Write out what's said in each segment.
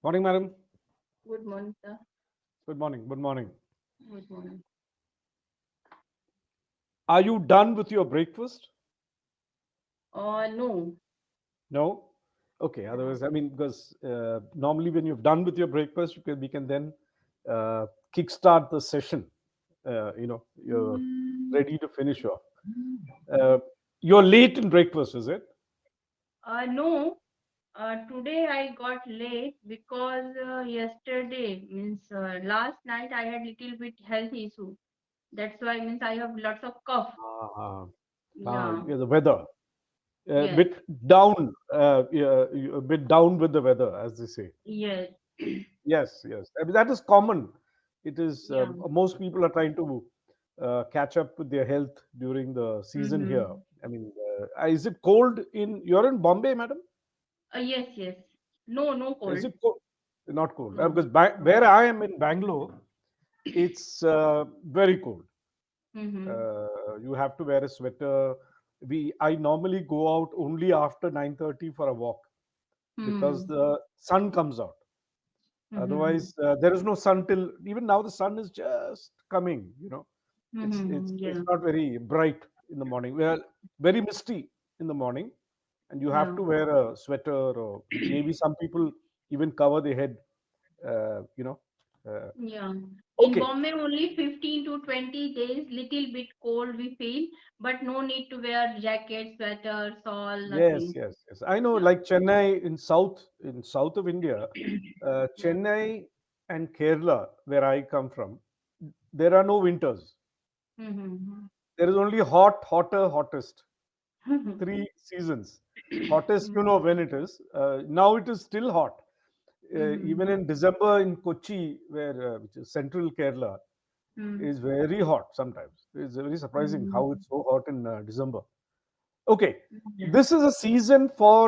Morning, madam. Good morning, sir. Good morning. Good morning. Good morning. Are you done with your breakfast? No. No? Okay. Otherwise, I mean, because normally when you've done with your breakfast, we can then kickstart the session. You're ready to finish off. Uh, you're late in breakfast, is it? No. Today I got late because yesterday means last night I had little bit health issue. That's why means I have lots of cough. Ah, Yeah. yeah, the weather. A Yes. bit down, a bit down with the weather, as they say. Yes. Yes, yes. I mean, that is common. It is Yeah. most people are trying to catch up with their health during the season here. Mm-hmm. I mean, is it cold in? You're in Bombay, madam? Yes. Yes. No. No Is cold. it cold? Not cold, No. because No. where I am in Bangalore, it's very cold. Mm-hmm. You have to wear a sweater. I normally go out only after 9:30 for a walk because Mm-hmm. the sun comes out. Mm-hmm. Otherwise, there is no sun till even now. The sun is just coming. It's it's Mm-hmm. it's Yeah. not very bright in the morning. Well, very misty in the morning, and you have Yeah. to wear a sweater, or maybe some people even cover their head. Uh, you know. Uh, Yeah. In okay. Bombay, only 15 to 20 days, little bit cold we feel, but no need to wear jacket, sweater, shawl, Yes, nothing. yes, yes. I know, Yeah. like Chennai in south of India, Yeah. Chennai and Kerala, where I come from, there are no winters. Mm-hmm. There is only hot, hotter, hottest. Mm-hmm. Three seasons. Hottest, when it is. Now it is still hot. Even Mm-hmm. in December in Kochi, which is central Kerala, is very hot sometimes. It's very surprising how Mm-hmm. it's so hot in December. Okay, Yeah. this is a season for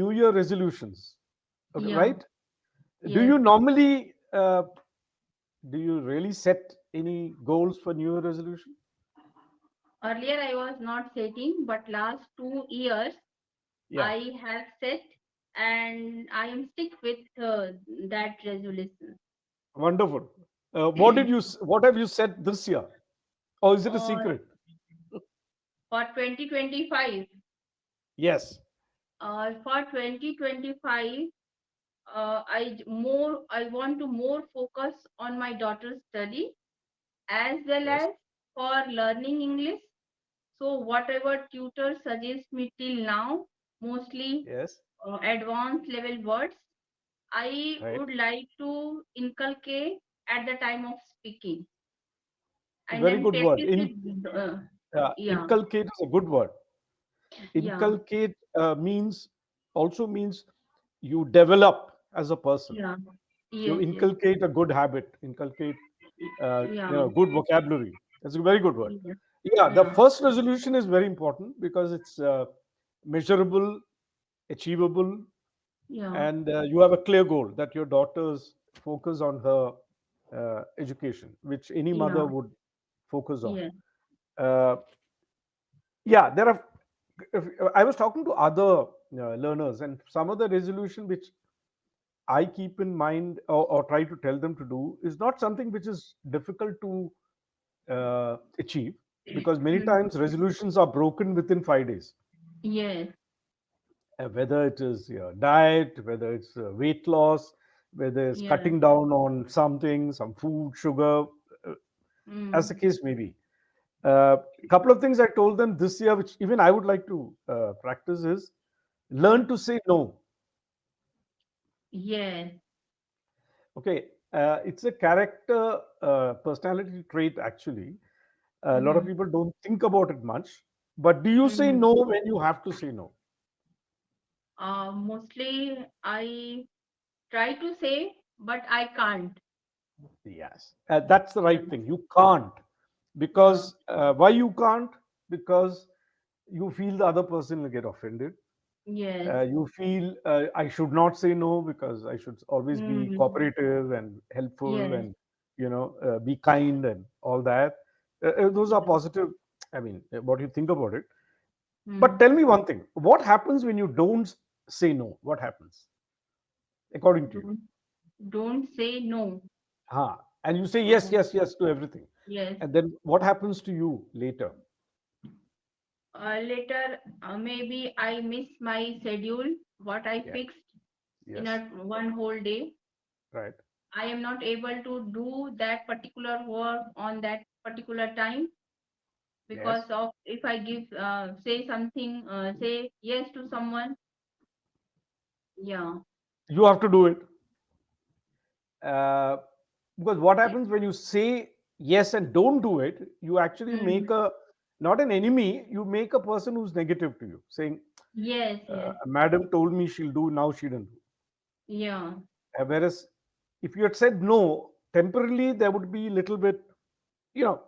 New Year resolutions. Okay, Yeah. right? Do Yes. you normally, do you really set any goals for New Year resolution? Earlier I was not setting, but last 2 years Yeah, I have set and I am stick with that resolution. wonderful. What have you set this year? Or is it a uh, secret? for 2025, for 2025, I want to more focus on my daughter's study as well Yes, as for learning English. So whatever tutor suggests me till now, mostly yes, advanced level words, I right. would like to inculcate at the time of speaking and Very then good word. practice it. Yeah, Inculcate is a good word. yeah, Inculcate also means you develop as a person. yeah. You Yes, yes. inculcate a good habit, inculcate Yeah, good vocabulary. That's a very good word. yeah, Yeah, the yeah, first resolution is very important because it's measurable, achievable, yeah, and you have a clear goal that your daughter's focus on her education, which any mother yeah, would focus on. yeah. Uh, yeah, there are. I was talking to other learners, and some of the resolution which I keep in mind, or try to tell them to do, is not something which is difficult to achieve, because many Mhm. times resolutions are broken within 5 days. Yes. Whether it is your diet, whether it's weight loss, whether it's Yeah. cutting down on something, some food, sugar, uh, as the Mm. case may be. A couple of things I told them this year, which even I would like to practice, is Yeah. learn to say no. Yes. Okay, it's a character, personality trait actually. A lot of Mm-hmm. people don't think about it much. But do you say Mm-hmm. no when you have to say no? Mostly I try to say, but I can't. Yes, that's the Yeah. right thing. You can't. Yeah. Because why you can't? Because you feel the other person will get offended. Yes. You feel I should not say no because I should always be Mm. cooperative and helpful, Yes. and be kind and all that. Those are Yeah. positive. I mean, what you think about it. But Mm. tell me one thing: what happens when you don't say no? What happens? according to you? Don't don't say no. And you say yes, Uh, yes, yes to everything. yes. And then what happens to you later? Later, maybe I miss my schedule, what I Yeah. fixed in Yes. a one whole day. Right. I am not able to do that particular work on that particular time because Yes. of if I give say something, say yes to someone. Yeah. You have to do it. Uh, because what happens when you say yes and don't do it, you actually make Mm. a, not an enemy, you make a person who's negative to you, saying, Yes. Yes. Madam told me she'll do, now she didn't do. Yeah. Whereas if you had said no, temporarily there would be a little bit, you know,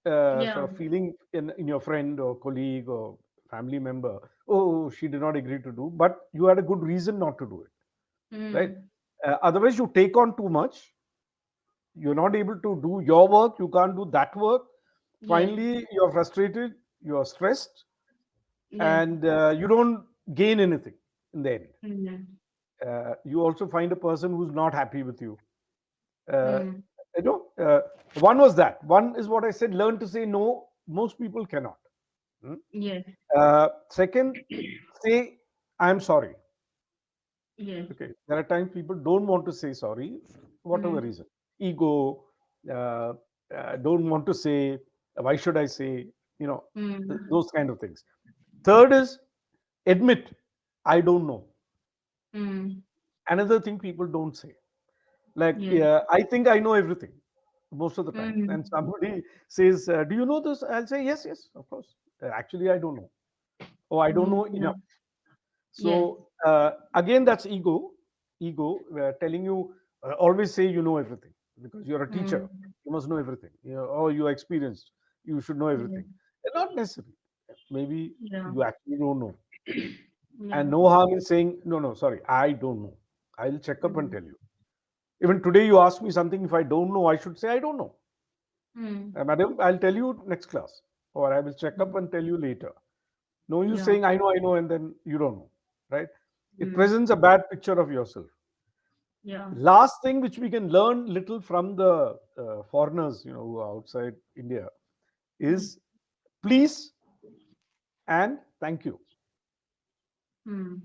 Yeah. sort of feeling in your friend or colleague or family member, oh, she did not agree to do, but you had a good reason not to do it, right? Mm. Otherwise, you take on too much, you're not able to do your work, you can't do that work. Yes. Finally, you're frustrated, you're stressed, Yes. and you don't gain anything in the end. Mm. You also find a person who's not happy with you. Uh, Mm. you know, one was that. One is what I said, learn to say no. Most people cannot. Hmm? Yes. Second, say, I'm sorry. Yes. Okay. There are times people don't want to say sorry, whatever Mm. reason. Ego, don't want to say, why should I say, you know, Mm. those kind of things. Third is admit, I don't know. Mm. Another thing people don't say. Like, Yes. yeah, I think I know everything most of the time. And Mm. somebody says, do you know this? I'll say, yes, yes, of course. Actually, I don't know. Oh, I don't Mm. know Yeah. enough. Yes. So again, that's ego telling you always say you know everything because you're a teacher. Mm. You must know everything. You know, or you're experienced. You should know Yes. everything. Not necessarily. Maybe Yeah. you actually don't know. Yeah. And no harm in saying, no, no, sorry, I don't know. I'll check up and Mm. tell you. Even today, you ask me something. If I don't know, I should say I don't know. Mm. Madam, I'll tell you next class, or I will check up Mm. and tell you later. No use Yeah. saying I know, and then you don't know, right? It Mm. presents a bad picture of yourself. Yeah. Last thing which we can learn little from the foreigners, who are outside India, Mm. is please and thank you. Mm.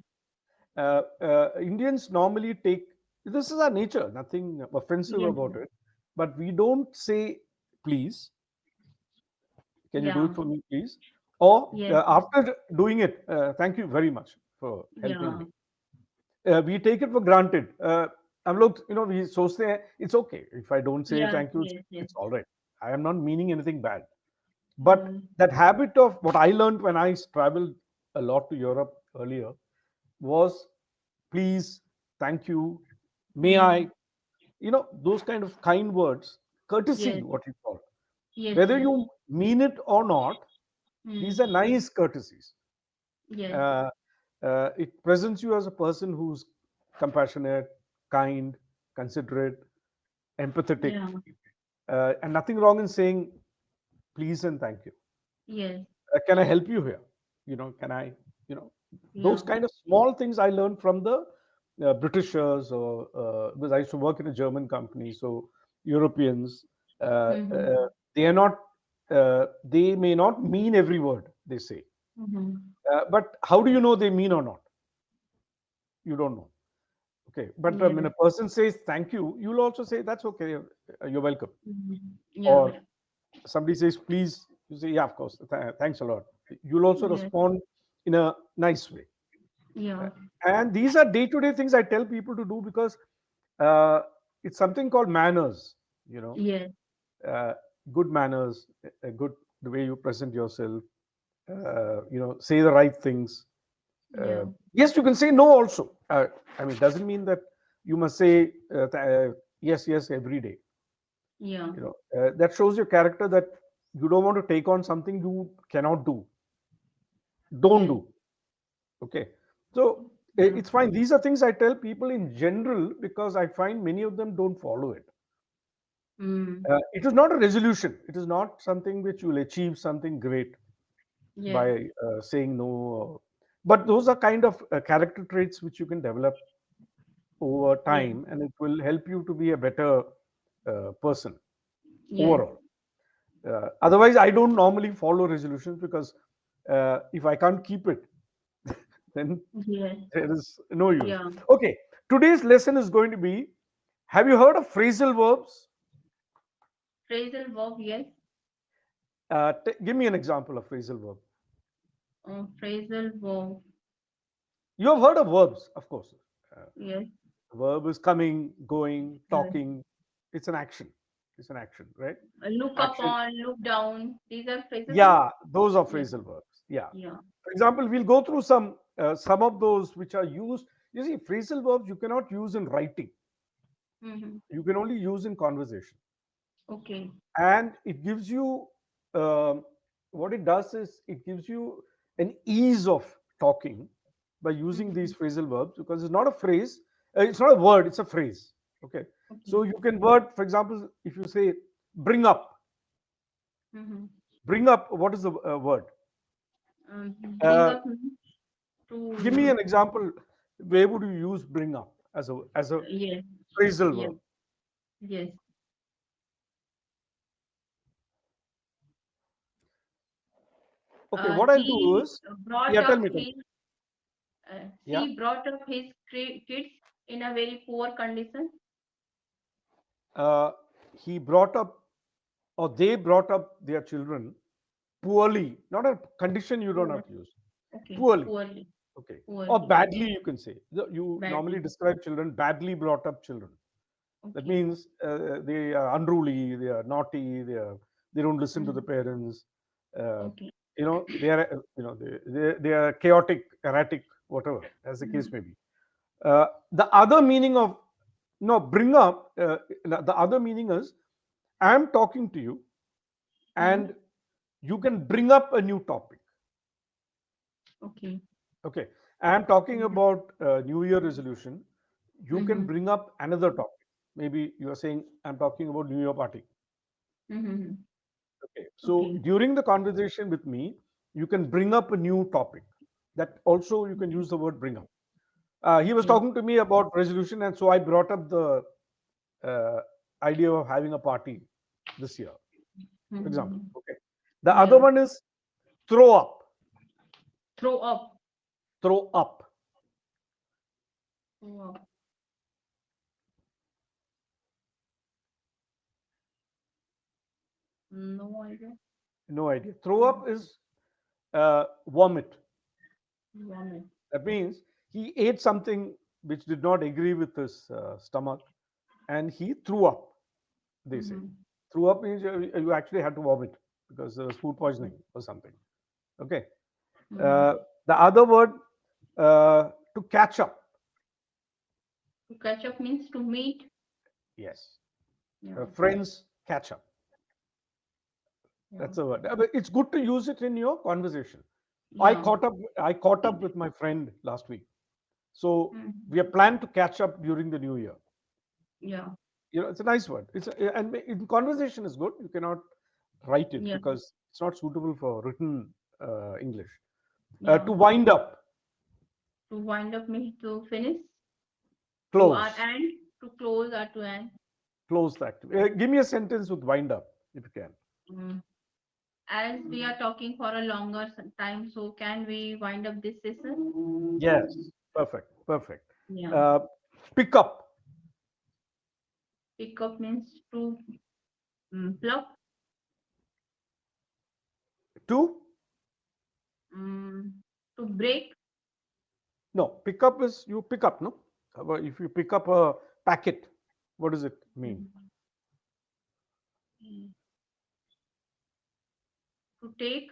Indians normally take, this is our nature, nothing offensive Yes. about it, but we don't say please. Can you do Yeah. it for me, please? Or Yes. after doing it, thank you very much for helping Yeah. me. We take it for granted. हम लोग, we सोचते हैं it's okay if I don't say Yeah. thank you, Yes. Yes. it's all right. I am not meaning anything bad. But Mm. that habit of what I learned when I traveled a lot to Europe earlier was please, thank you, may I, Mm. those kind of kind words, courtesy, Yes. what you call. Yes. Whether Yes. you mean it or not, these are Mm. nice courtesies. Yes. Uh, it presents you as a person who's compassionate, kind, considerate, empathetic, Yeah. and nothing wrong in saying please and thank you. Yes. Can I help you here? Can I, you know, those Yeah. kind of small things I learned from the Britishers, or because I used to work in a German company, so Europeans, Mm-hmm. they are not, they may not mean every word they say. Mm-hmm. But how do you know they mean or not? You don't know. Okay, but Yes. when a person says thank you, you'll also say that's okay, you're welcome. Mm-hmm. Yeah. Or somebody says please, you say yeah, of course, thanks a lot. You'll also Yes. respond in a nice way. Uh, Yeah. and these are day-to-day things I tell people to do because uh, it's something called manners. You know, Yes. uh, good manners, a good the way you present yourself. Say the right things. Yeah. Yes, you can say no also. I mean, it doesn't mean that you must say yes, yes every day. Yeah. That shows your character that you don't want to take on something you cannot do. Don't Yes. do. Okay. So Yeah. it's fine. These are things I tell people in general because I find many of them don't follow it. Mm. It is not a resolution. It is not something which will achieve something great Yes. by saying no. But those are kind of character traits which you can develop over Yes. time, and it will help you to be a better person Yes. overall. Otherwise, I don't normally follow resolutions because if I can't keep it, then Yes. there is no use. Yeah. Okay, today's lesson is going to be, have you heard of phrasal verbs? Phrasal verb. Yes. Give me an example of phrasal verb. Phrasal verb. You have heard of verbs, of course. Uh, Yes. verb is coming, going, Yes. talking. It's an action. It's an action, right? Look up Action. on, look down. These are phrasal verbs. Yeah, those are Yeah. phrasal verbs. Yeah. Yeah. For example, we'll go through some of those which are used. You see, phrasal verbs you cannot use in writing. Mm-hmm. You can only use in conversation, Okay. and it gives you um, what it does is it gives you an ease of talking by using Mm-hmm. these phrasal verbs, because it's not a phrase, it's not a word, it's a phrase. Okay, Okay. so you can word, for example, if you say bring up, Mm-hmm. bring up, what is the word? Bring uh, up means Give me to. an example. Where would you use bring up as a Yes. phrasal Yes. verb? Yes. Okay, what I'll do He is, brought yeah, tell up me, tell me. his. Yeah. She brought up his kids in a very poor condition. uh, he brought up, or they brought up their children poorly. Not a condition, you don't Poor. have to use. Okay. Poorly. Poorly. Okay. Or Poorly. badly, you can say. You normally Badly. describe children, badly brought up children. That Okay. means they are unruly, they are naughty, they don't listen to the Mm-hmm. parents. Uh, Okay. they are, they are chaotic, erratic, whatever, as the case Mm-hmm. may be. The other meaning of, no, bring up, the other meaning is, I am talking to you Mm-hmm. and you can bring up a new topic. Okay. Okay. I am talking Mm-hmm. about New Year resolution. You can Mm-hmm. bring up another topic. Maybe you are saying, I'm talking about New Year party. Mm-hmm. Okay. So Okay. during the conversation with me, you can bring up a new topic. That also you can use the word bring up. He was Okay. talking to me about resolution, and so I brought up the uh, idea of having a party this year, for example. Mm-hmm. Okay. The other Yeah. one is throw up. Throw up. Throw up. Throw up. No idea. No idea. Throw up is vomit. Vomit. That means he ate something which did not agree with his stomach, and he threw up. They say Mm-hmm. threw up means you actually had to vomit because there was food poisoning or something. Okay. Mm-hmm. Uh, the other word, to catch up. To catch up means to meet. Yes. Yeah. Friends catch up. Yeah. That's a word. But it's good to use it in your conversation. I Yeah. caught up. I caught up with my friend last week. So Mm-hmm. we are planned to catch up during the new year. Yeah. It's a nice word. And in conversation is good. You cannot write it Yeah. because it's not suitable for written English. Yeah. To wind up, To wind up means to finish. To our close, end. To close or to end. close that. Give me a sentence with wind up if you can. Mm. As we are talking for a longer time, so can we wind up this session? Yes, perfect, perfect. Yeah. Uh, pick up, Pick up means to pluck. to, Mm, to break. no, pick up is you pick up, no? If you pick up a packet, what does it mean? Mm, mm, to take.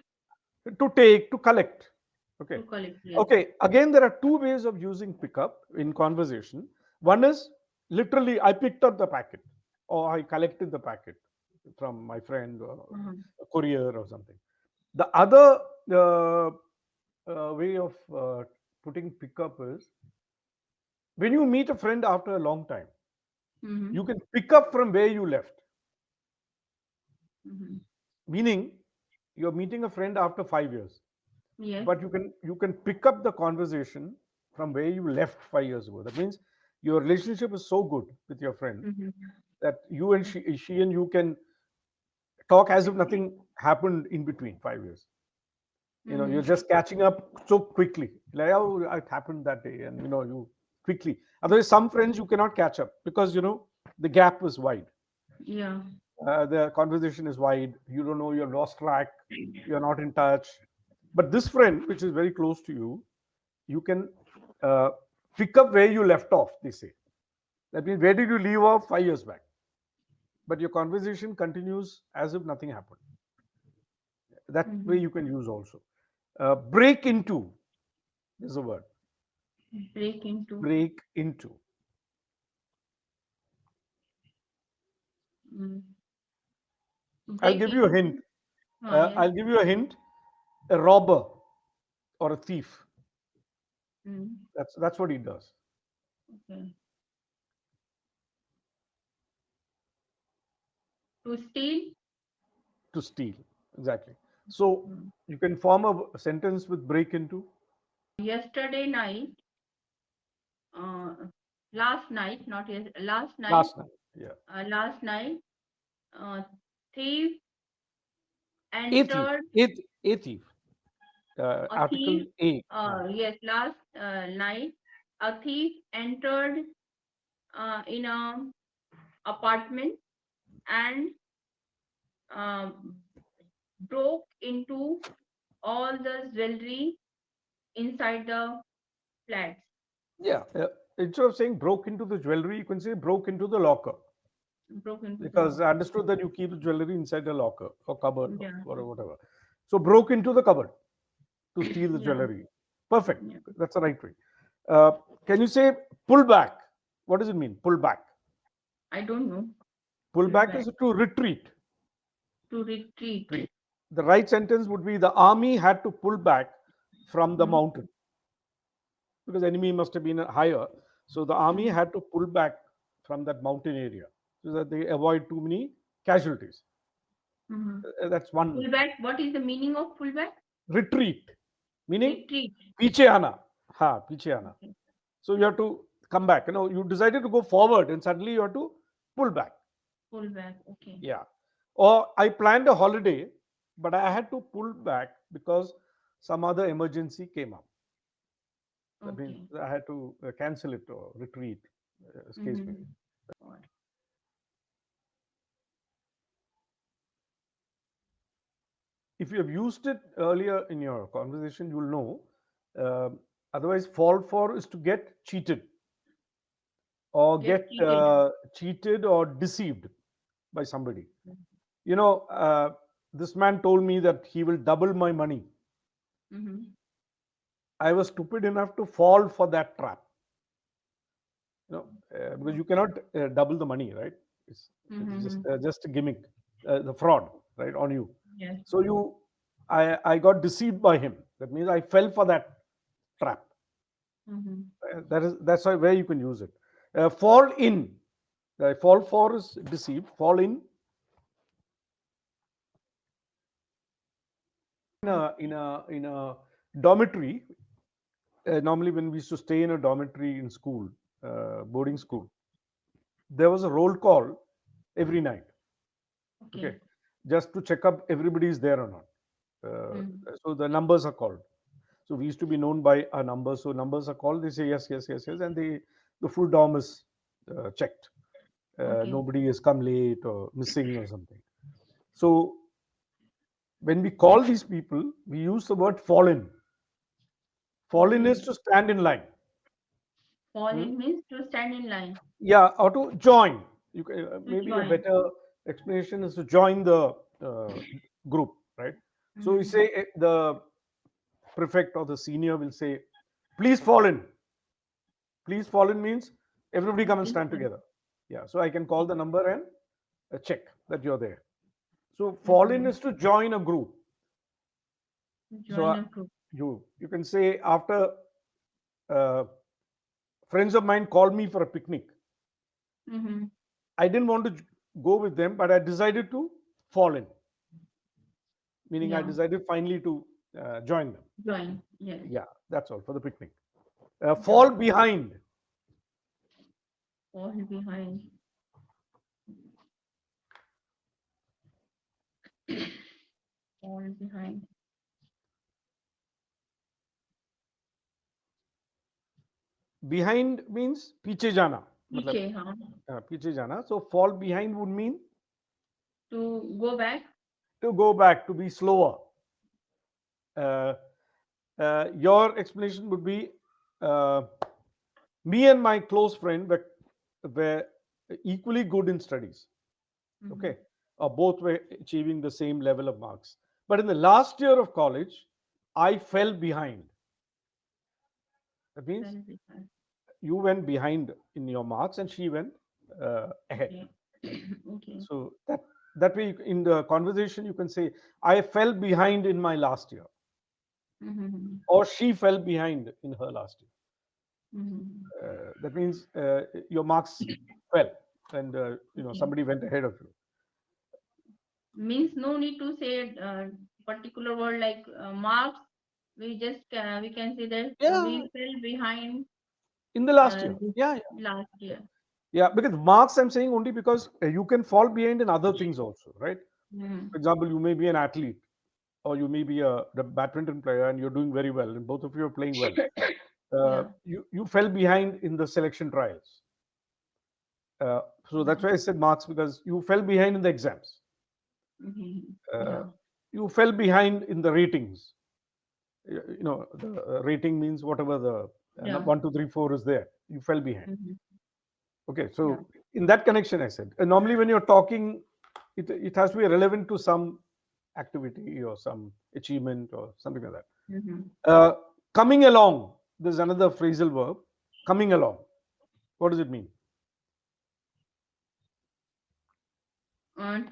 To take, to collect. Okay. To collect. Yes. Okay. Again, there are two ways of using pickup in conversation. One is literally, I picked up the packet or I collected the packet from my friend or Uh-huh. a courier or something. The other way of putting pickup is when you meet a friend after a long time, Mm-hmm. you can pick up from where you left. Mm-hmm. Meaning, you're meeting a friend after 5 years, Yes. but you can pick up the conversation from where you left 5 years ago. That means your relationship is so good with your friend Mm-hmm. that you and she and you can talk as if nothing happened in between 5 years. You're Mm-hmm. just catching up so quickly, like, oh, it happened that day, and you quickly. Otherwise, some friends you cannot catch up because the gap is wide. Yeah. The conversation is wide. You don't know, you're lost track, you're not in touch. But this friend, which is very close to you, you can uh, pick up where you left off, they say. That means, where did you leave off 5 years back? But your conversation continues as if nothing happened. That way Mm-hmm. you can use also. Break into is a word. Break into. Break into. Mm. I'll Break give you a into. hint. Yes. I'll give you a hint. A robber or a thief. Mm. That's what he does. Okay. To steal. To steal. Exactly. So Mm. you can form a sentence with break into. Yesterday night. Uh, Last night, not yes. Last night. Last night. Yeah. Last night. Uh, Thief A thief. entered. A thief. A Article thief. A. Yes. Last night, a thief entered in a apartment and um, broke into all the jewelry inside the flats. Yeah. Instead of saying broke into the jewelry, you can say broke into the locker. Broke into the Because I locker. understood that you keep the jewelry inside a locker or cupboard Yeah. or whatever. So broke into the cupboard to steal the Yeah. jewelry. Perfect. Yeah. That's the right way. Uh, can you say pull back? What does it mean? Pull back. I don't know. Pull Pull back back. is to retreat. To retreat. Retreat. The right sentence would be the army had to pull back from the Mm. mountain because enemy must have been higher. So the army Mm-hmm. had to pull back from that mountain area so that they avoid too many casualties. Mm-hmm. That's one. Pull back. What is the meaning of pull back? Retreat, meaning Retreat. पीछे आना. हाँ, पीछे आना. Okay. So you have to come back. You decided to go forward and suddenly you have to pull back. Pull back. Okay. Yeah. Or I planned a holiday, but I had to pull back because some other emergency came up. That means Okay. I had to cancel it or retreat. Excuse me. Mm-hmm. Got If you have used it earlier in your conversation, you will know. Otherwise, fall for is to get cheated or Get get cheated. cheated or deceived by somebody. You know, this man told me that he will double my money. Mm-hmm. I was stupid enough to fall for that trap. Because you cannot double the money, right? It's Mm-hmm. just a gimmick, the fraud, right, on you. Yes. So I got deceived by him. That means I fell for that trap. Mm-hmm. That's why where you can use it. Fall in. Fall for is deceived. Fall in a dormitory. Normally, when we used to stay in a dormitory in school, boarding school, there was a roll call every night. Okay, Okay. just to check up everybody is there or not. Mm-hmm. So the numbers are called. So we used to be known by our numbers. So numbers are called. They say yes, yes, yes, yes, and the full dorm is checked. Okay. Nobody has come late or missing or something. So when we call these people, we use the word fall in. Fall in is Okay. to stand in line. Fall Hmm? in means to stand in line. Yeah, or to join. You can, To maybe a join. better explanation is to join the group, right? So we Mm-hmm. say the prefect or the senior will say, "Please fall in." Please fall in means everybody come and Please stand fall. together. Yeah, so I can call the number and check that you're there. So fall in Mm-hmm. is to join a group. So Join a group. you can say after uh, friends of mine called me for a picnic. Mm-hmm. I didn't want to go with them, but I decided to fall in, meaning I Yeah. decided finally to join them. Join. Yes. Yeah, that's all for the picnic. Yeah. Fall behind. fall behind, fall behind. Behind means पीछे जाना, मतलब पीछे, हाँ. पीछे जाना. So fall behind would mean To go back. to go back, to be slower. Uh, your explanation would be uh, me and my close friend were equally good in studies. Mm-hmm. Okay, or both were achieving the same level of marks. But in the last year of college, I fell behind. That means Fell behind. you went behind in your marks and she went ahead. Okay. Okay. So that way in the conversation you can say I fell behind in my last year, Mm-hmm. or she fell behind in her last year. Mm-hmm. That means your marks fell, and Okay. somebody went ahead of you. Means no need to say particular word like marks. We just we can say that Yeah, we fell behind in the last year. this Yeah, yeah, last yeah. year. Yeah, because marks I'm saying only because you can fall behind in other things also, right? Mm-hmm. For example, you may be an athlete, or you may be the badminton player, and you're doing very well, and both of you are playing well. Yeah. You fell behind in the selection trials. Uh, so that's Yeah. why I said marks, because you fell behind in the exams. Mm-hmm. Uh, Yeah. you fell behind in the ratings. The rating means whatever the Yeah. 1, 2, 3, 4 is there. You fell behind. Mm-hmm. Okay, Yeah. so in that connection, I said normally when you're talking, it has to be relevant to some activity or some achievement or something like that. Mm-hmm. Coming along, there's another phrasal verb. Coming along. What does it mean?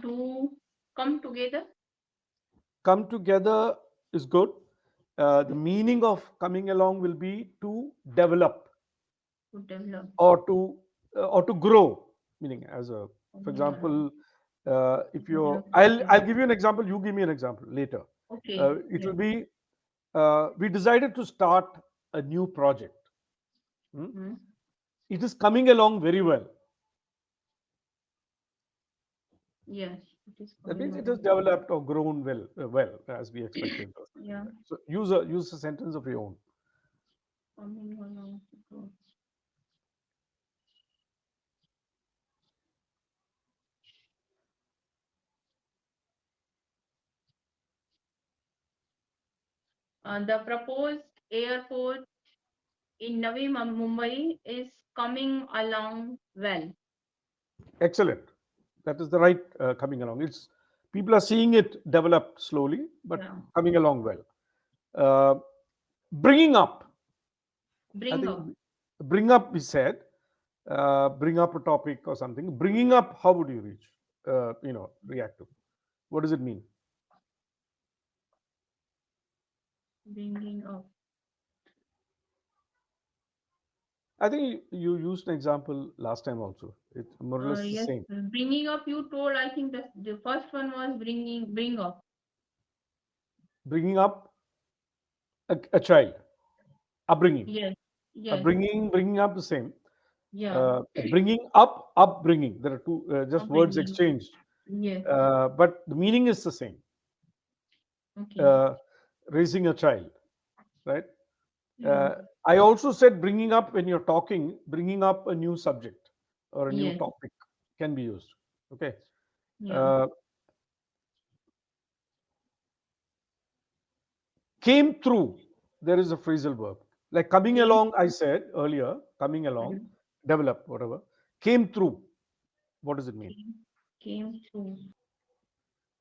To come together. Come together is good. The meaning of coming along will be to develop, To develop. or to grow. Meaning, as a for Coming along. example, if you're, Develop I'll together. give you an example. You give me an example later. Okay. It will Yes. be we decided to start a new project. Hmm? Mm. It is coming along very well. Yes. It is That coming means it has along. developed or grown well as we expected, or something Yeah. like that. So use a sentence of your own. Coming along. Good. The proposed airport in Navi Mumbai is coming along well. Excellent. That is the right coming along. It's people are seeing it develop slowly, but Yeah. coming along well. Uh, Bringing up. I Bring think up. bring up. We said bring up a topic or something. Bringing up. How would you react to? What does it mean? Bringing up. I think you used an example last time also. It's more or less the Yes. same. Bringing up. You told. I think the first one was bring up. Bringing up a child, upbringing, Yes. Yes. bringing up the same. Yeah. Bringing up, upbringing. There are two just words Upbringing. exchanged, Yes. but the meaning is the same. Okay. Uh, Raising a child, right? Yeah. Uh, I also said bringing up when you're talking, bringing up a new subject or a new Yes. topic can be used. Okay. Yeah. Uh, Came through. There is a phrasal verb like coming Came. along. I said earlier, coming along, Mhm. develop, whatever. Came through. What does it mean? Came through.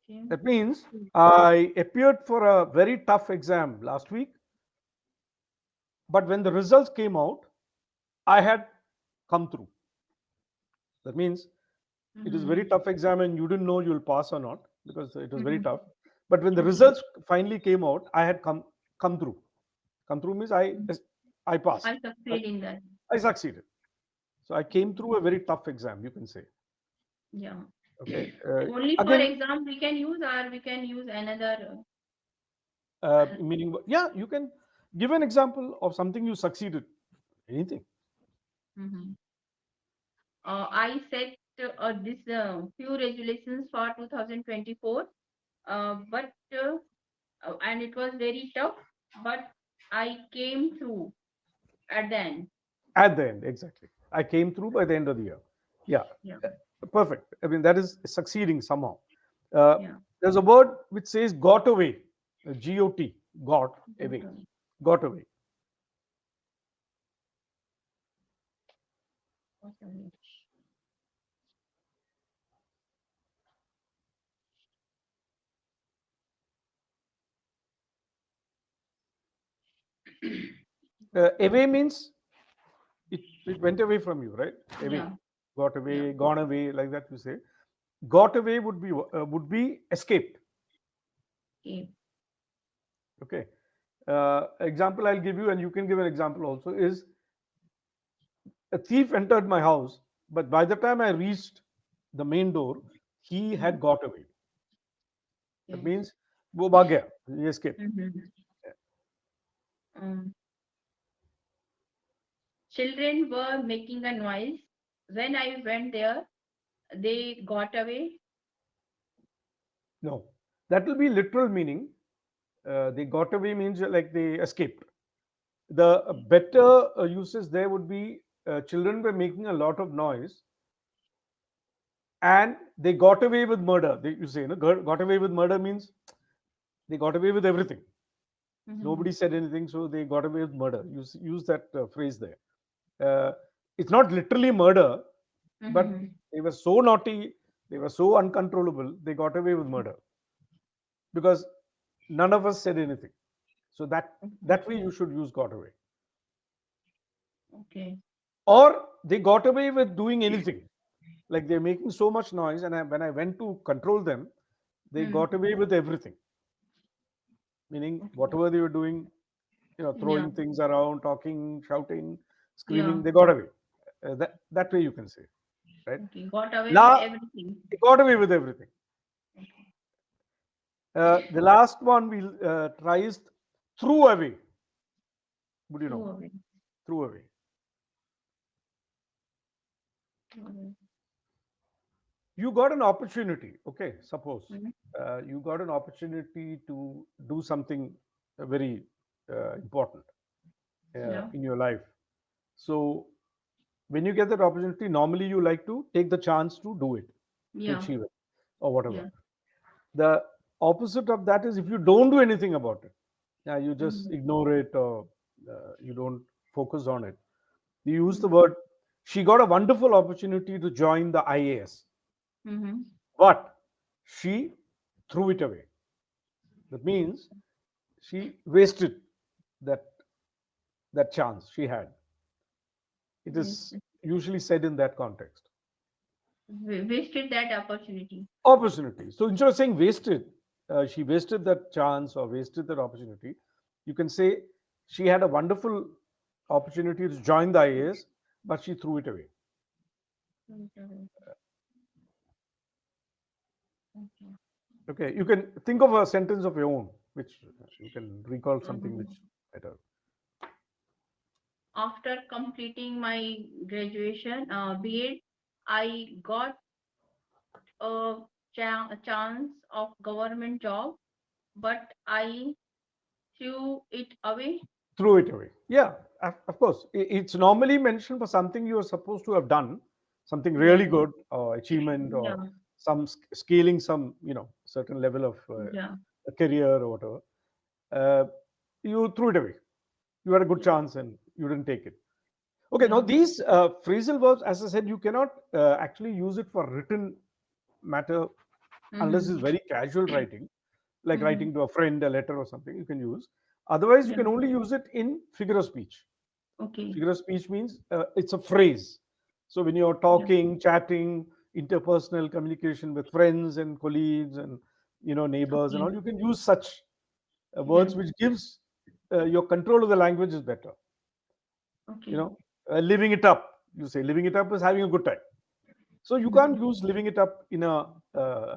Came That means through. I appeared for a very tough exam last week, but when the results came out, I had come through. That means it is a very Mm-hmm. tough exam and you didn't know you'll pass or not because it was very Mm-hmm. tough. But when the Okay. results finally came out, I had come through. Come through means I I passed. I, succeed in that. I succeeded. So I came through a very tough exam, you can say. Yeah. Okay. Only for Again, exam we can use, or we can use another. meaning, yeah, you can give an example of something you succeeded. Anything. Mhm. I set this few resolutions for 2024, but and it was very tough, but I came through at the end. At the end, exactly. I came through by the end of the year. Yeah, Yeah, perfect. I mean, that is succeeding somehow. Uh, yeah. there's a word which says got away, G-O-T, got away, Okay. got away. Okay. Away means it went away from you, right? Away, Yeah, got yeah. away, gone away, like that you say. Got away would be escaped. Okay. Okay. Example I'll give you, and you can give an example also. Is a thief entered my house, but by the time I reached the main door, he Mm-hmm. had got away. That Okay. means वो भाग गया, he escaped. Mm-hmm. Um, Children were making a noise. When I went there, they got away. No, that will be literal meaning. They got away means like they escaped. The better uses there would be children were making a lot of noise and they got away with murder. You say, no, got away with murder means they got away with everything. Mm-hmm. Nobody said anything, so they got away with murder. Use that phrase there. Uh, it's not literally murder, but Mm-hmm. they were so naughty, they were so uncontrollable, they got away with murder because none of us said anything. So that way you should use got away. Okay. Or they got away with doing anything. Like they're making so much noise, and when I went to control them, they Mm. got away with everything. Meaning Okay. whatever they were doing, Yeah. throwing things around, talking, shouting, Yeah. screaming, they got away. That way you can say, right? Okay. Got away with Now everything. they got away with everything. Okay. The last one we'll try is threw away. Would you know? Threw away. Threw away. Threw away. You got an opportunity. Okay, suppose Mm. you got an opportunity to do something very important Yeah. in your life. So when you get that opportunity, normally you like to take the chance to do it, to Yeah. achieve it, or whatever. Yeah. The opposite of that is if you don't do anything about it, yeah, you just Mm-hmm. ignore it or you don't focus on it. You use the Mm-hmm. word, she got a wonderful opportunity to join the IAS, Mm-hmm. but she threw it away. That means she wasted that that chance she had. It is Wasted, usually said in that context. wasted that opportunity. Opportunity. So instead of saying wasted, she wasted that chance or wasted that opportunity, you can say she had a wonderful opportunity to join the IAS, but she threw it away. Threw it away. Okay. Okay, you can think of a sentence of your own, which you can recall something Um, which better. After completing my graduation, BEd, I got a chance of government job, but I threw it away. Threw it away. Yeah, of course. It's normally mentioned for something you are supposed to have done, something Yeah. really good or achievement or Yeah. some scaling some, certain level of Yeah. a career or whatever. Uh, you threw it away. You had a good Yeah. chance and you didn't take it. Okay, now Yeah. these phrasal verbs, as I said, you cannot actually use it for written matter unless Mm-hmm. it's very casual writing, like Mm-hmm. writing to a friend a letter or something. You can use. Otherwise, you Yeah. can only use it in figure of speech. Okay. Figure of speech means it's a phrase. So when you're Yeah. talking, chatting, interpersonal communication with friends and colleagues and neighbors and Okay. all, you can use such Yeah. words which gives your control of the language is better. you Okay. know Living it up, you say living it up is having a good time. So you Mm-hmm. can't use living it up in a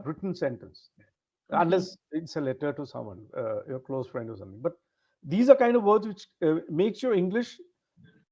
written sentence Okay. unless it's a letter to someone, your close friend or something. But these are kind of words which makes your English